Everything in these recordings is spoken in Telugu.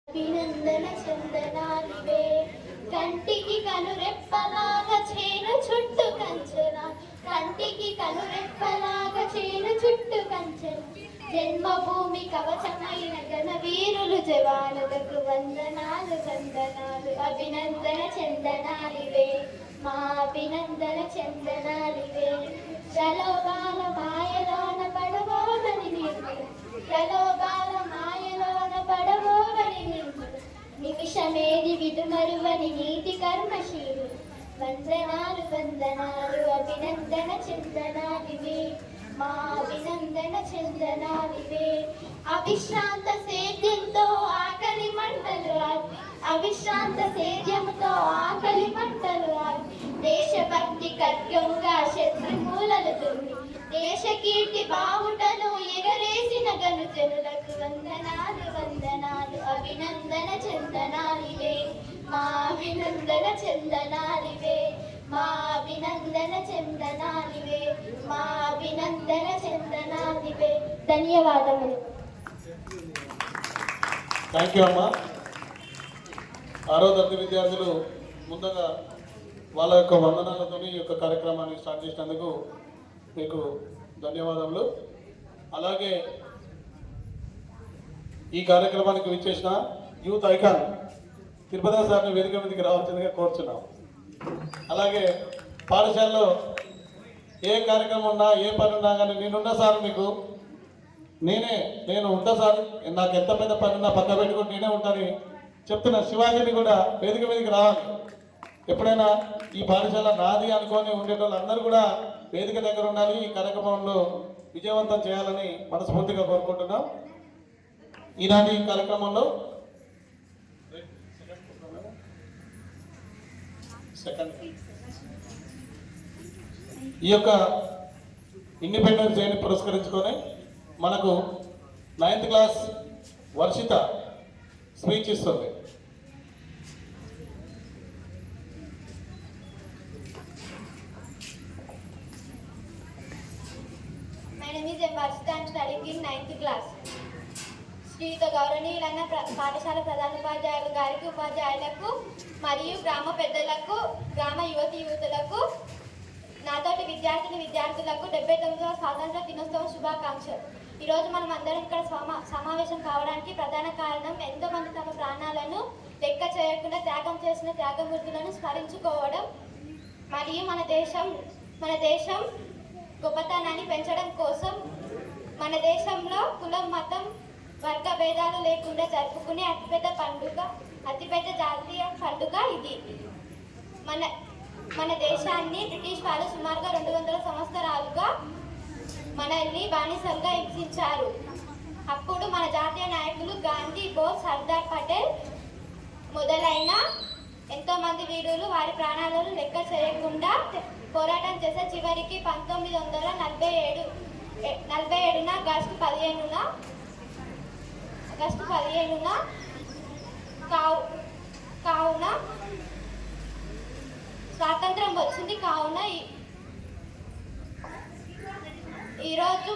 అభినందన చందనాలివే కంటికి కనురెప్పలాగా చేను చుట్టూ కంచెన కంటికి కనురెప్పలాగా చేను చుట్టూ కంచెన జన్మభూమి కవచమైన ఘన వీరులు జవానులకు వందనాలు వందనాలు అభినందన చందనాలివే మా అభినందన చందనాలివే ప్రలోభాల మాయలోన పడబోవని నిర్మల ప్రలోభాల మాయలోన పడబోవని నిర్మల నిమిషమేది విడుమరువని నీతి కర్మశీలు వందనాలు వందనాలు అభినందన చందనాలివే మా అభినందన చందనాలివే అవిశ్రాంత సేద్యంతో ఆకలి మంటలు అవిశ్రాంత సేద్యంతో ఆకలి మంటలు దేశభక్తి ఖడ్గంగా శత్రుమూలలు దున్ని దేశ కీర్తి బావుటను ఎగరేసిన గనుజనులకు వందనాలు వందనాలు అభినందన చందనాలివే మా అభినందన చందనాలివే మా అభినందన చందనాలివే మా అభినందన చందనాలివే ధన్యవాదములు. థ్యాంక్ యూ అమ్మా. 6వ తరగతి విద్యార్థులు ముందుగా వాళ్ళ యొక్క వందనాలతో ఈ యొక్క కార్యక్రమాన్ని స్టార్ట్ చేసినందుకు మీకు ధన్యవాదములు. అలాగే ఈ కార్యక్రమానికి విచ్చేసిన యూత్ ఐకాన్ తిరుపతి సార్ని వేదిక మీదకి రావాల్సిందిగా కోరుచున్నాం. అలాగే పాఠశాలలో ఏ కార్యక్రమం ఉన్నా ఏ పని ఉన్నా కానీ నేనున్నా సార్ మీకు నేను ఉంటా సార్, నాకు ఎంత పెద్ద పని ఉన్నా పక్క పెట్టుకుని నేనే ఉంటాను చెప్తున్న శివాజీని కూడా వేదిక మీదకి రావాలి. ఎప్పుడైనా ఈ పాఠశాల నాది అనుకొని ఉండేటోళ్ళు అందరూ కూడా వేదిక దగ్గర ఉండాలి. ఈ కార్యక్రమంలో విజయవంతం చేయాలని మనస్ఫూర్తిగా కోరుకుంటున్నాం. ఈనాటి కార్యక్రమంలో ఈ యొక్క ఇండిపెండెన్స్ డేని పురస్కరించుకొని మనకు 9th క్లాస్ వర్షిత స్పీచ్ ఇస్తుంది. My name is Varshita. I am studying in 9th class. Sriyuta గౌరవనీయులైన పాఠశాల ప్రధానోపాధ్యాయులు గారికి, ఉపాధ్యాయులకు మరియు గ్రామ పెద్దలకు, గ్రామ యువతులకు, నాతోటి విద్యార్థులకు 79వ స్వాతంత్ర దినోత్సవ శుభాకాంక్షలు. ఈరోజు మనం అందరం ఇక్కడ సమావేశం కావడానికి ప్రధాన కారణం ఎంతోమంది తమ ప్రాణాలను లెక్క చేయకుండా త్యాగం చేసిన త్యాగమూర్తులను స్మరించుకోవడం మరియు మన దేశం గొప్పతనాన్ని పెంచడం కోసం మన దేశంలో కులం, మతం, వర్గ భేదాలు లేకుండా జరుపుకునే అతిపెద్ద జాతీయ పండుగ ఇది. మన దేశాన్ని బ్రిటిష్ వాళ్ళు సుమారుగా 200 సంవత్సరాలుగా మనల్ని బానిసలుగా హింసించారు. అప్పుడు మన జాతీయ నాయకులు గాంధీ, బోస్, సర్దార్ పటేల్ మొదలైన ఎంతోమంది వీరులు వారి ప్రాణాలను లెక్క చేయకుండా పోరాటం చేసే చివరికి 1947 ఆగస్టు 15న కావున స్వాతంత్రం వచ్చింది. కావున ఈరోజు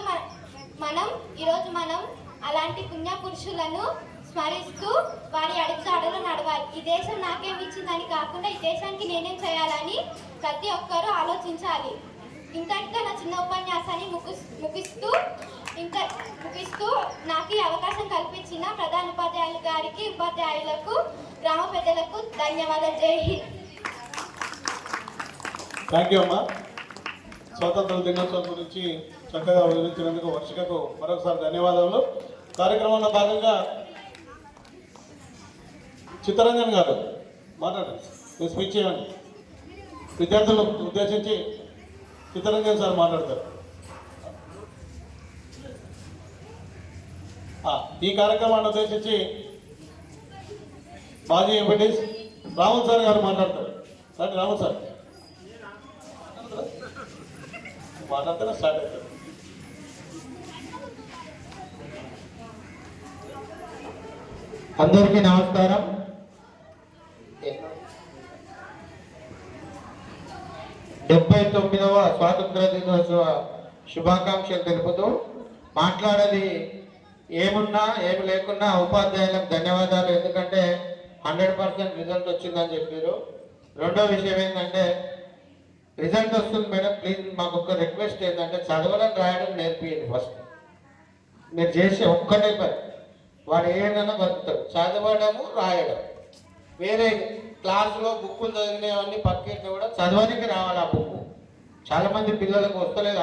మనం అలాంటి పుణ్య పురుషులను స్మరిస్తూ వారి అడుగుజాడలు నడవాలి. ఈ దేశం నాకేం ఇచ్చిందని కాకుండా ఈ దేశానికి నేనేం చేయాలని ప్రతి ఒక్కరూ ఆలోచించాలి. ఇంతటితో నా చిన్న ఉపన్యాసాన్ని ముగిస్తూ నాకు ఈ అవకాశం కల్పించిన ప్రధాన ఉపాధ్యాయులు గారికి, ఉపాధ్యాయులకు, గ్రామ పెద్దలకు ధన్యవాదాలు. జై హింద్. థ్యాంక్ యూ అమ్మా. స్వాతంత్ర దినోత్సవం గురించి చక్కగా వివరించినందుకు వర్షికకు మరొకసారి ధన్యవాదాలు. కార్యక్రమంలో భాగంగా చిత్తరంజన్ గారు మాట్లాడండి, మీరు స్పీచ్ చేయండి. విద్యార్థులను ఉద్దేశించి చిత్తరంజన్ సార్ మాట్లాడతారు. ఈ కార్యక్రమాన్ని ఉద్దేశించి మాజీ ఎంపీటీస్ రామన్ సార్ గారు మాట్లాడతారు. రండి రామన్ సార్ మాట్లాడితేనే స్టార్ట్ అవుతారు. అందరికీ నమస్కారం. 79వ స్వాతంత్ర దినోత్సవ శుభాకాంక్షలు తెలుపుతూ మాట్లాడేది ఏమున్నా ఏమి లేకున్నా ఉపాధ్యాయులకు ధన్యవాదాలు. ఎందుకంటే 100% రిజల్ట్ వచ్చిందని చెప్పారు. రెండో విషయం ఏంటంటే రిజల్ట్ వస్తుంది మేడం, ప్లీజ్ మాకు ఒక రిక్వెస్ట్ ఏంటంటే చదవడం రాయడం నేర్పియండి. ఫస్ట్ మీరు చేసే ఒక్కటే పని, వాడు ఏదైనా బతుకుతాడు, చదవడము రాయడం. వేరే క్లాసులో బుక్కులు చదివినవన్నీ పక్కన కూడా చదవడానికి రావాలి ఆ బుక్. చాలా మంది పిల్లలకు వస్తలేదు.